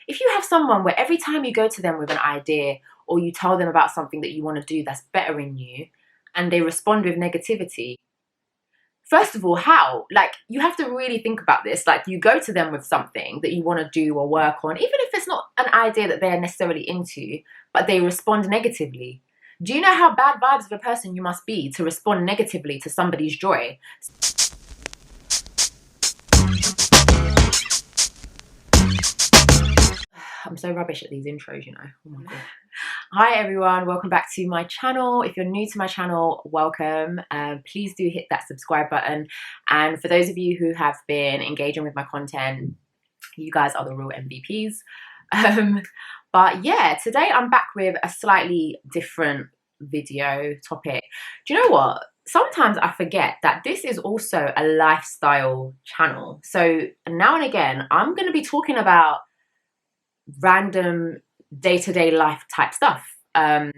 if you have someone where every time you go to them with an idea or you tell them about something that you want to do that's better in you and they respond with negativity, first of all, how? Like, you have to really think about this. Like, you go to them with something that you want to do or work on, even if it's not an idea that they're necessarily into, but they respond negatively. Do you know how bad vibes of a person you must be to respond negatively to somebody's joy? I'm so rubbish at these intros, you know. Oh my God. Hi everyone, welcome back to my channel. If you're new to my channel, welcome. Please do hit that subscribe button. And for those of you who have been engaging with my content, you guys are the real MVPs. But yeah, today I'm back with a slightly different video topic. Do you know what? Sometimes I forget that this is also a lifestyle channel. So now and again, I'm going to be talking about random day-to-day life type stuff. And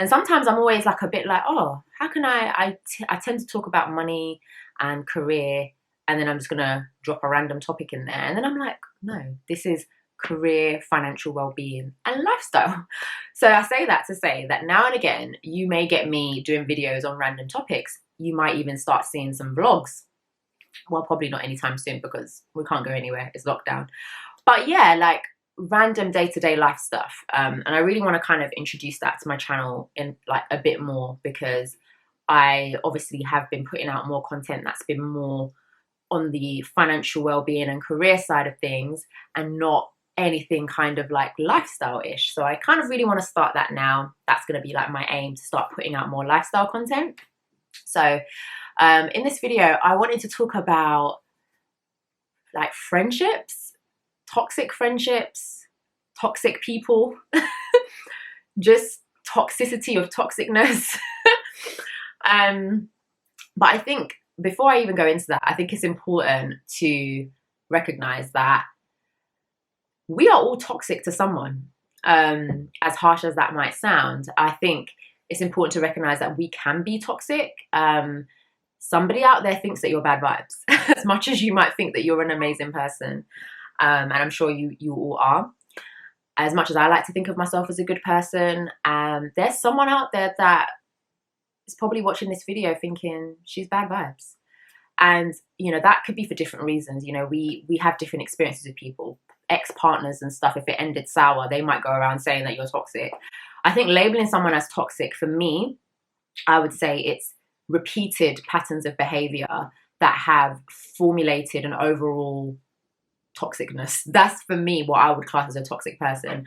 sometimes I'm always like a bit like, oh, how can I tend to talk about money and career, and then I'm just gonna drop a random topic in there, and then I'm like, no, this is career, financial well-being and lifestyle. So I say that to say that now and again you may get me doing videos on random topics. You might even start seeing some vlogs. Well, probably not anytime soon because we can't go anywhere, it's lockdown. But yeah, like random day-to-day life stuff, and I really want to kind of introduce that to my channel in like a bit more, because I obviously have been putting out more content that's been more on the financial well-being and career side of things and not anything kind of like lifestyle-ish. So I kind of really want to start that now. That's going to be like my aim, to start putting out more lifestyle content. So in this video I wanted to talk about like friendships, toxic friendships, toxic people, just toxicity of toxicness. But I think before I even go into that, I think it's important to recognize that we are all toxic to someone. As harsh as that might sound, I think it's important to recognize that we can be toxic. Somebody out there thinks that you're bad vibes as much as you might think that you're an amazing person. And I'm sure you all are. As much as I like to think of myself as a good person, there's someone out there that is probably watching this video thinking she's bad vibes. And, you know, that could be for different reasons. You know, we have different experiences with people, ex-partners and stuff. If it ended sour, they might go around saying that you're toxic. I think labeling someone as toxic, for me, I would say it's repeated patterns of behavior that have formulated an overall toxicness. That's for me what I would class as a toxic person.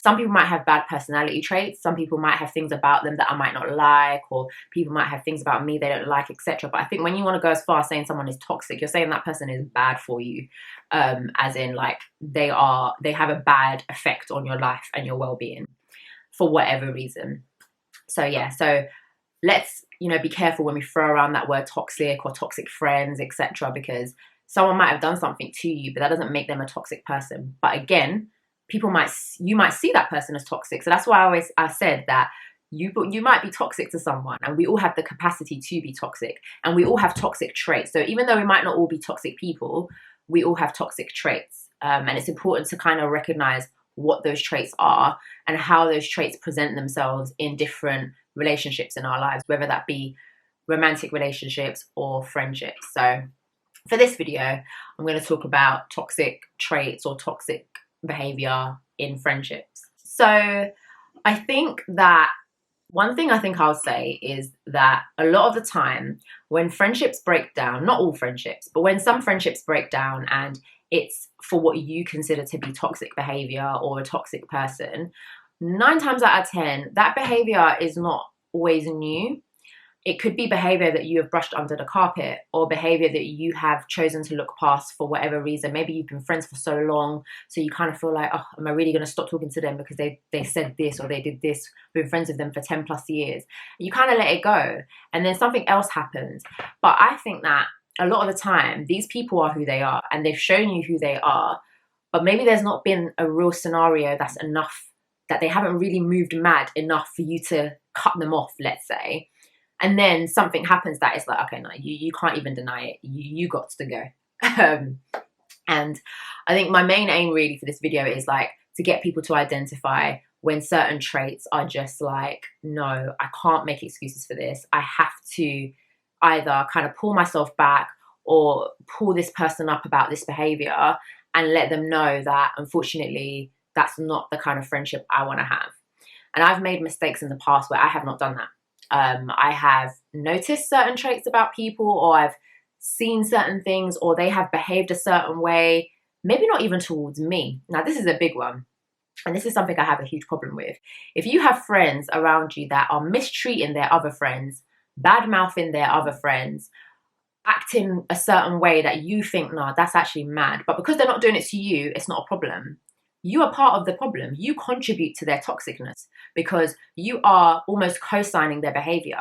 Some people might have bad personality traits. Some people might have things about them that I might not like, or people might have things about me they don't like, etc. But I think when you want to go as far as saying someone is toxic, you're saying that person is bad for you, as in like they have a bad effect on your life and your well-being for whatever reason. So yeah, so let's, you know, be careful when we throw around that word toxic or toxic friends, etc. because someone might have done something to you, but that doesn't make them a toxic person. But again, you might see that person as toxic. So that's why I said that you might be toxic to someone, and we all have the capacity to be toxic, and we all have toxic traits. So even though we might not all be toxic people, we all have toxic traits. And it's important to kind of recognize what those traits are and how those traits present themselves in different relationships in our lives, whether that be romantic relationships or friendships. So for this video, I'm going to talk about toxic traits or toxic behavior in friendships. So I think that one thing I'll say is that a lot of the time when friendships break down, not all friendships, but when some friendships break down and it's for what you consider to be toxic behavior or a toxic person, 9 times out of 10, that behavior is not always new. It could be behavior that you have brushed under the carpet, or behavior that you have chosen to look past for whatever reason. Maybe you've been friends for so long, so you kind of feel like, oh, am I really going to stop talking to them because they said this or they did this? We've been friends with them for 10 plus years. You kind of let it go, and then something else happens. But I think that a lot of the time, these people are who they are, and they've shown you who they are, but maybe there's not been a real scenario that's enough, that they haven't really moved mad enough for you to cut them off, let's say. And then something happens that is like, okay, no, you can't even deny it. You got to go. And I think my main aim really for this video is like to get people to identify when certain traits are just like, no, I can't make excuses for this. I have to either kind of pull myself back or pull this person up about this behavior and let them know that unfortunately that's not the kind of friendship I want to have. And I've made mistakes in the past where I have not done that. I have noticed certain traits about people, or I've seen certain things, or they have behaved a certain way, maybe not even towards me. Now, this is a big one. And this is something I have a huge problem with. If you have friends around you that are mistreating their other friends, bad mouthing their other friends, acting a certain way that you think, nah, that's actually mad. But because they're not doing it to you, it's not a problem. You are part of the problem. You contribute to their toxicness because you are almost co-signing their behavior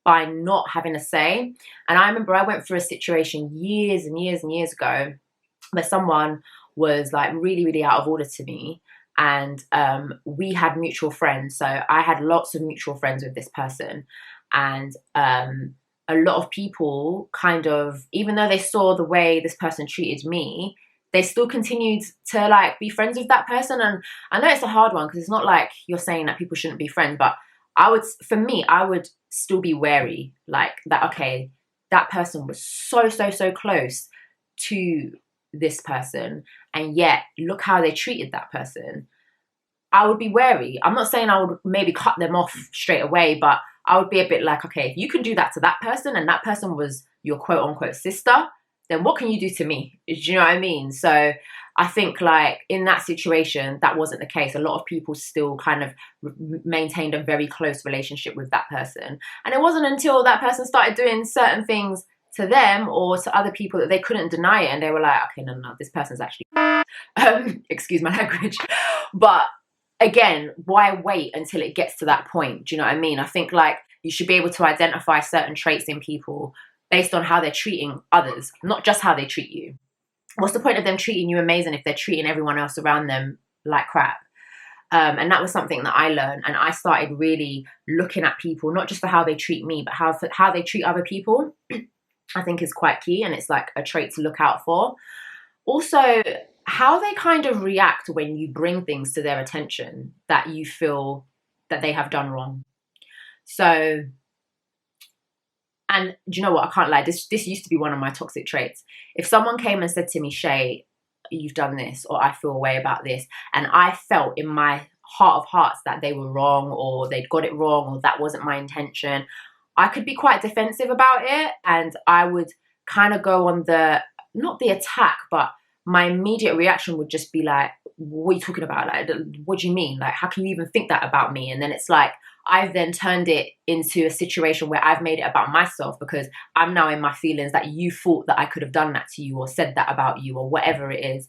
by not having a say. And I remember I went through a situation years and years and years ago where someone was like really, really out of order to me. And we had mutual friends. So I had lots of mutual friends with this person. And a lot of people kind of, even though they saw the way this person treated me, they still continued to like be friends with that person. And I know it's a hard one because it's not like you're saying that people shouldn't be friends, but for me, I would still be wary like that. Okay, that person was so close to this person, and yet look how they treated that person. I would be wary. I'm not saying I would maybe cut them off straight away, but I would be a bit like, okay, if you can do that to that person and that person was your quote unquote sister, then what can you do to me? Do you know what I mean? So I think like in that situation, that wasn't the case. A lot of people still kind of maintained a very close relationship with that person. And it wasn't until that person started doing certain things to them or to other people that they couldn't deny it. And they were like, okay, no, this person's actually, excuse my language. But again, why wait until it gets to that point? Do you know what I mean? I think like you should be able to identify certain traits in people based on how they're treating others, not just how they treat you. What's the point of them treating you amazing if they're treating everyone else around them like crap? And that was something that I learned. And I started really looking at people, not just for how they treat me, but how they treat other people. I think is quite key. And it's like a trait to look out for. Also, how they kind of react when you bring things to their attention that you feel that they have done wrong. So, and do you know what? I can't lie. This used to be one of my toxic traits. If someone came and said to me, Shay, you've done this, or I feel a way about this, and I felt in my heart of hearts that they were wrong, or they'd got it wrong, or that wasn't my intention, I could be quite defensive about it. And I would kind of go on not the attack, but my immediate reaction would just be like, what are you talking about? Like, what do you mean? Like, how can you even think that about me? And then it's like, I've then turned it into a situation where I've made it about myself because I'm now in my feelings that you thought that I could have done that to you or said that about you or whatever it is.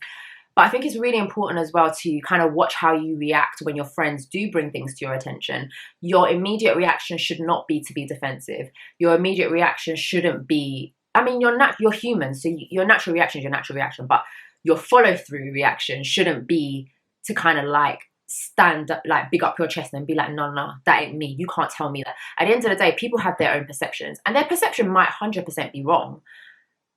But I think it's really important as well to kind of watch how you react when your friends do bring things to your attention. Your immediate reaction should not be to be defensive. Your immediate reaction shouldn't be, I mean, you're human, so your natural reaction is your natural reaction, but your follow-through reaction shouldn't be to kind of like stand up, like big up your chest and be like, no, that ain't me. You can't tell me that. At the end of the day, people have their own perceptions and their perception might 100% be wrong,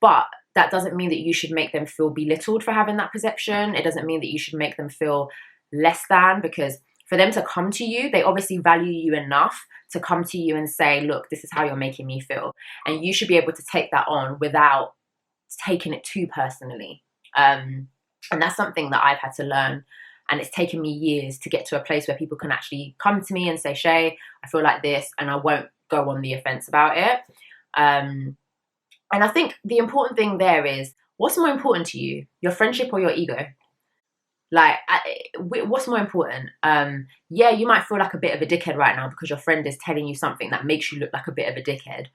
but that doesn't mean that you should make them feel belittled for having that perception. It doesn't mean that you should make them feel less than, because for them to come to you, they obviously value you enough to come to you and say, look, this is how you're making me feel. And you should be able to take that on without taking it too personally. And that's something that I've had to learn. And it's taken me years to get to a place where people can actually come to me and say, Shay, I feel like this, and I won't go on the offense about it. And I think the important thing there is, what's more important to you, your friendship or your ego? Like, what's more important? Yeah, you might feel like a bit of a dickhead right now because your friend is telling you something that makes you look like a bit of a dickhead.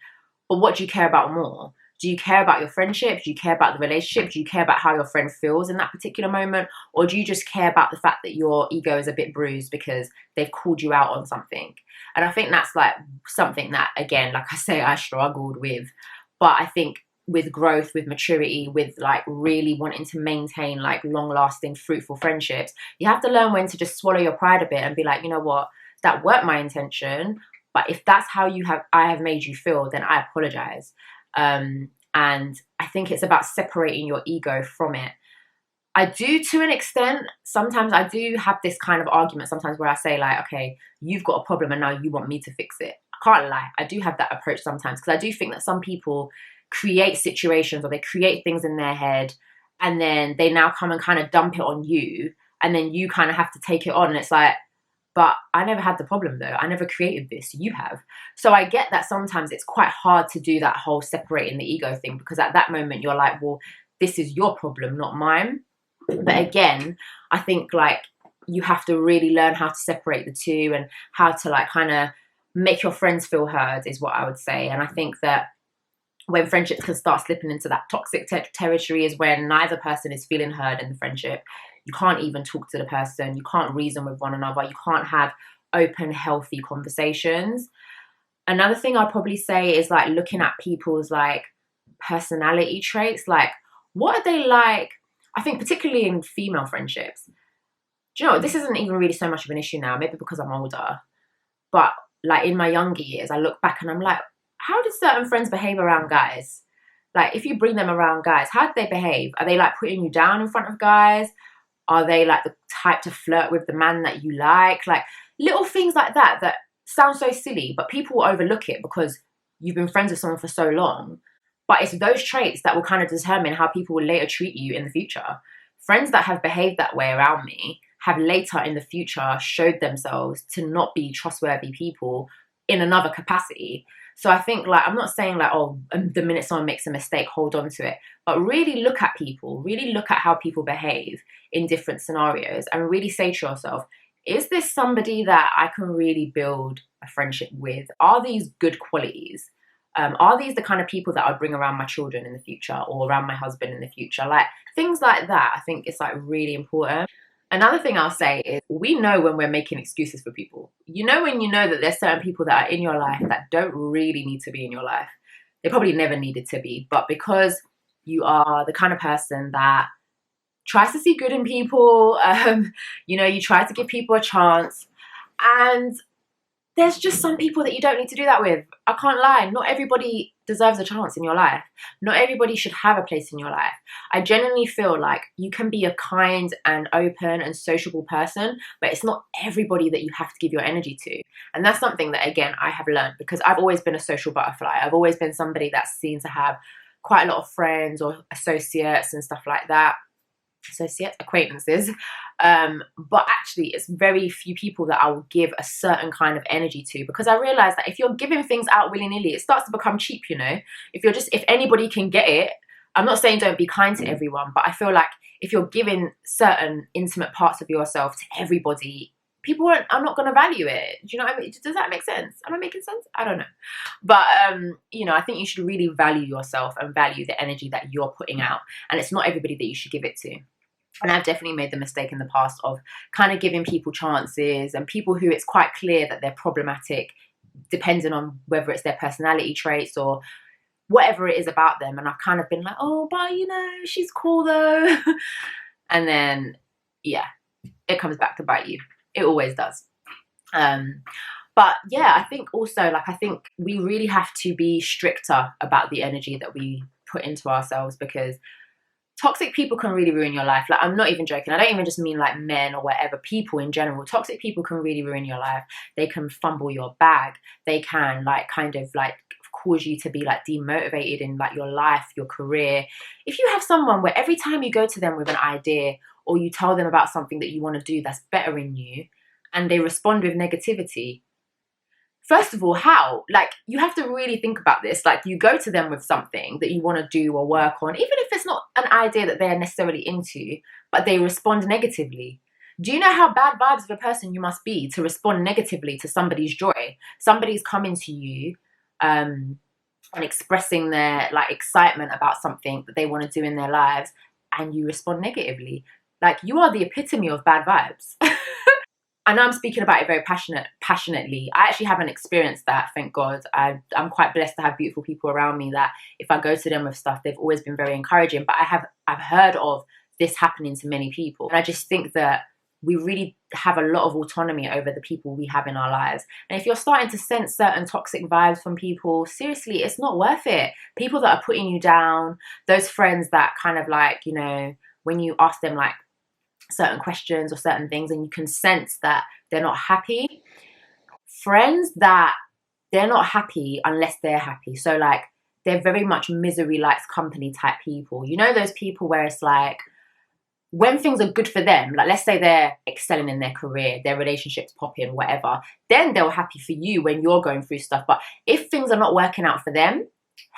But what do you care about more? Do you care about your friendship? Do you care about the relationship? Do you care about how your friend feels in that particular moment? Or do you just care about the fact that your ego is a bit bruised because they've called you out on something? And I think that's like something that, again, like I say, I struggled with. But I think with growth, with maturity, with like really wanting to maintain like long lasting, fruitful friendships, you have to learn when to just swallow your pride a bit and be like, you know what, that weren't my intention. But if that's how I have made you feel, then I apologize. And I think it's about separating your ego from it. I do to an extent. Sometimes I do have this kind of argument sometimes where I say like, okay, you've got a problem and now you want me to fix it. I can't lie. I do have that approach sometimes because I do think that some people create situations or they create things in their head and then they now come and kind of dump it on you and then you kind of have to take it on. And it's like, but I never had the problem though. I never created this. You have. So I get that sometimes it's quite hard to do that whole separating the ego thing because at that moment you're like, well, this is your problem, not mine. But again, I think like you have to really learn how to separate the two and how to like kind of make your friends feel heard is what I would say. And I think that when friendships can start slipping into that toxic territory is when neither person is feeling heard in the friendship. You can't even talk to the person. You can't reason with one another. You can't have open, healthy conversations. Another thing I'd probably say is like looking at people's like personality traits. Like, what are they like? I think particularly in female friendships, do you know what? This isn't even really so much of an issue now, maybe because I'm older. But like in my younger years, I look back and I'm like, how do certain friends behave around guys? Like if you bring them around guys, how do they behave? Are they like putting you down in front of guys? Are they like the type to flirt with the man that you like? Like little things like that that sound so silly, but people will overlook it because you've been friends with someone for so long. But it's those traits that will kind of determine how people will later treat you in the future. Friends that have behaved that way around me have later in the future showed themselves to not be trustworthy people in another capacity. So I think like, I'm not saying like, oh, the minute someone makes a mistake, hold on to it, but really look at people, really look at how people behave in different scenarios and really say to yourself, is this somebody that I can really build a friendship with? Are these good qualities? Are these the kind of people that I'd bring around my children in the future or around my husband in the future? Like things like that, I think it's like really important. Another thing I'll say is we know when we're making excuses for people. You know when you know that there's certain people that are in your life that don't really need to be in your life. They probably never needed to be, but because you are the kind of person that tries to see good in people, you try to give people a chance, and there's just some people that you don't need to do that with. I can't lie. Not everybody deserves a chance in your life. Not everybody should have a place in your life. I genuinely feel like you can be a kind and open and sociable person, but it's not everybody that you have to give your energy to. And that's something that, again, I have learned because I've always been a social butterfly. I've always been somebody that's seen to have quite a lot of friends or associates and stuff like that. Acquaintances. But actually it's very few people that I will give a certain kind of energy to because I realize that if you're giving things out willy-nilly, it starts to become cheap, if anybody can get it. I'm not saying don't be kind to everyone, but I feel like if you're giving certain intimate parts of yourself to everybody, people are not going to value it. Do you know what I mean? Does that make sense? Am I making sense? I don't know. But, I think you should really value yourself and value the energy that you're putting out. And it's not everybody that you should give it to. And I've definitely made the mistake in the past of kind of giving people chances and people who it's quite clear that they're problematic, depending on whether it's their personality traits or whatever it is about them. And I've kind of been like, oh, but she's cool though. And then, yeah, it comes back to bite you. It always does. But yeah, I think also, I think we really have to be stricter about the energy that we put into ourselves because toxic people can really ruin your life. Like, I'm not even joking. I don't even just mean like men or whatever, people in general. Toxic people can really ruin your life. They can fumble your bag. They can cause you to be like demotivated in like your life, your career. If you have someone where every time you go to them with an idea or you tell them about something that you want to do that's better in you and they respond with negativity, first of all, how? Like, you have to really think about this. Like, you go to them with something that you want to do or work on, even if it's not an idea that they're necessarily into, but they respond negatively. Do you know how bad vibes of a person you must be to respond negatively to somebody's joy? Somebody's coming to you and expressing their like excitement about something that they want to do in their lives, and you respond negatively. Like, you are the epitome of bad vibes. I know I'm speaking about it very passionately. I actually haven't experienced that, thank God. I'm quite blessed to have beautiful people around me that if I go to them with stuff, they've always been very encouraging. But I've heard of this happening to many people. And I just think that we really have a lot of autonomy over the people we have in our lives. And if you're starting to sense certain toxic vibes from people, seriously, it's not worth it. People that are putting you down, those friends that kind of like, when you ask them like certain questions or certain things and you can sense that they're not happy. Friends that they're not happy unless they're happy. So like they're very much misery likes company type people. You know, those people where it's like when things are good for them, like let's say they're excelling in their career, their relationships popping, whatever, then they're happy for you when you're going through stuff. But if things are not working out for them,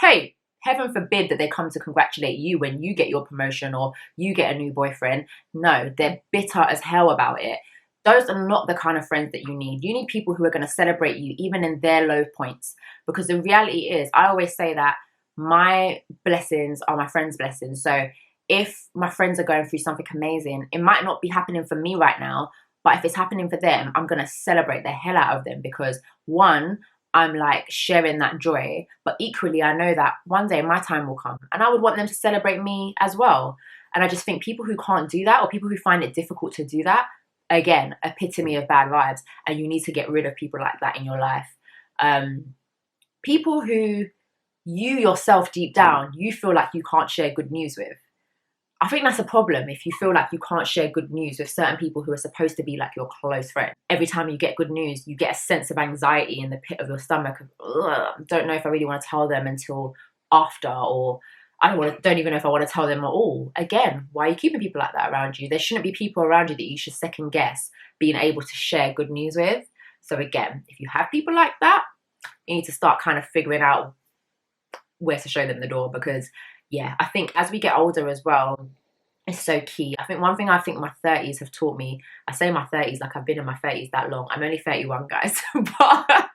hey, heaven forbid that they come to congratulate you when you get your promotion or you get a new boyfriend. No, they're bitter as hell about it. Those are not the kind of friends that you need. You need people who are going to celebrate you even in their low points. Because the reality is, I always say that my blessings are my friends' blessings. So if my friends are going through something amazing, it might not be happening for me right now, but if it's happening for them, I'm going to celebrate the hell out of them because one, I'm like sharing that joy, but equally I know that one day my time will come and I would want them to celebrate me as well. And I just think people who can't do that or people who find it difficult to do that, again, epitome of bad vibes, and you need to get rid of people like that in your life. People who you yourself deep down, you feel like you can't share good news with. I think that's a problem if you feel like you can't share good news with certain people who are supposed to be like your close friend. Every time you get good news, you get a sense of anxiety in the pit of your stomach. Don't know if I really want to tell them until after, or don't even know if I want to tell them at all. Again, why are you keeping people like that around you? There shouldn't be people around you that you should second guess being able to share good news with. So again, if you have people like that, you need to start kind of figuring out where to show them the door, because yeah, I think as we get older as well, it's so key. I think one thing I think my 30s have taught me, I say my 30s like I've been in my 30s that long. I'm only 31, guys. But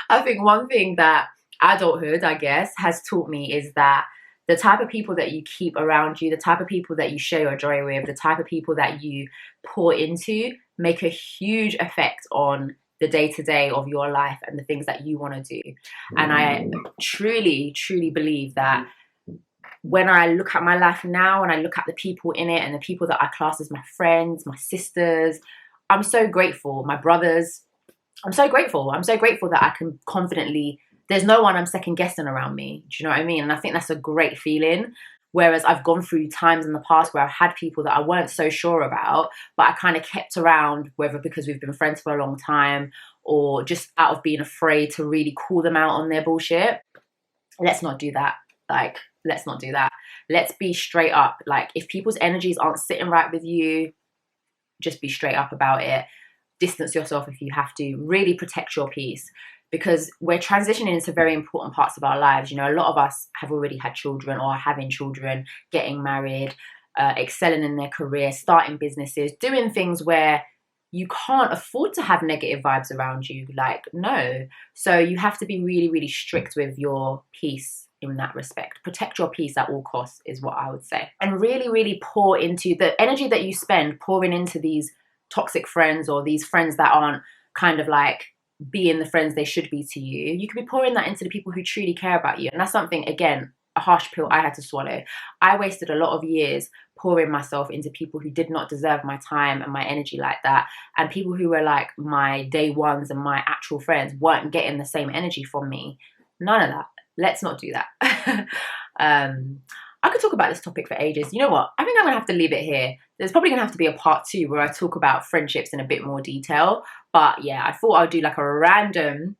I think one thing that adulthood, I guess, has taught me is that the type of people that you keep around you, the type of people that you share your joy with, the type of people that you pour into make a huge effect on the day-to-day of your life and the things that you want to do. And I truly, truly believe that when I look at my life now and I look at the people in it and the people that I class as my friends, my sisters, I'm so grateful. My brothers, I'm so grateful. I'm so grateful that I can confidently, there's no one I'm second guessing around me. Do you know what I mean? And I think that's a great feeling. Whereas I've gone through times in the past where I've had people that I weren't so sure about, but I kind of kept around, whether because we've been friends for a long time or just out of being afraid to really call them out on their bullshit. Let's not do that. Like, let's not do that. Let's be straight up. Like, if people's energies aren't sitting right with you, just be straight up about it. Distance yourself if you have to. Really protect your peace, because we're transitioning into very important parts of our lives. You know, a lot of us have already had children or are having children, getting married, excelling in their career, starting businesses, doing things where you can't afford to have negative vibes around you. Like, no. So you have to be really, really strict with your peace in that respect. Protect your peace at all costs is what I would say. And really, really pour into the energy that you spend pouring into these toxic friends or these friends that aren't kind of like being the friends they should be to you. You could be pouring that into the people who truly care about you. And that's something, again, a harsh pill I had to swallow. I wasted a lot of years pouring myself into people who did not deserve my time and my energy like that. And people who were like my day ones and my actual friends weren't getting the same energy from me. None of that. Let's not do that. I could talk about this topic for ages. You know what? I think I'm going to have to leave it here. There's probably going to have to be a part 2 where I talk about friendships in a bit more detail. But yeah, I thought I'd do like a random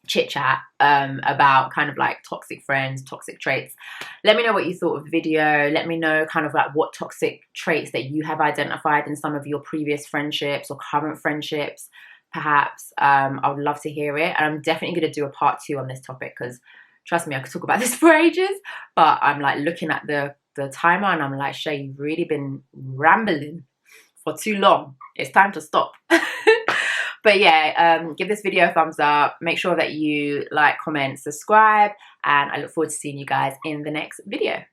chit chat about kind of like toxic friends, toxic traits. Let me know what you thought of the video. Let me know kind of like what toxic traits that you have identified in some of your previous friendships or current friendships, perhaps. I would love to hear it. And I'm definitely going to do a part 2 on this topic because trust me, I could talk about this for ages. But I'm like looking at the timer and I'm like, Shay, you've really been rambling for too long. It's time to stop. But yeah, give this video a thumbs up. Make sure that you like, comment, subscribe, and I look forward to seeing you guys in the next video.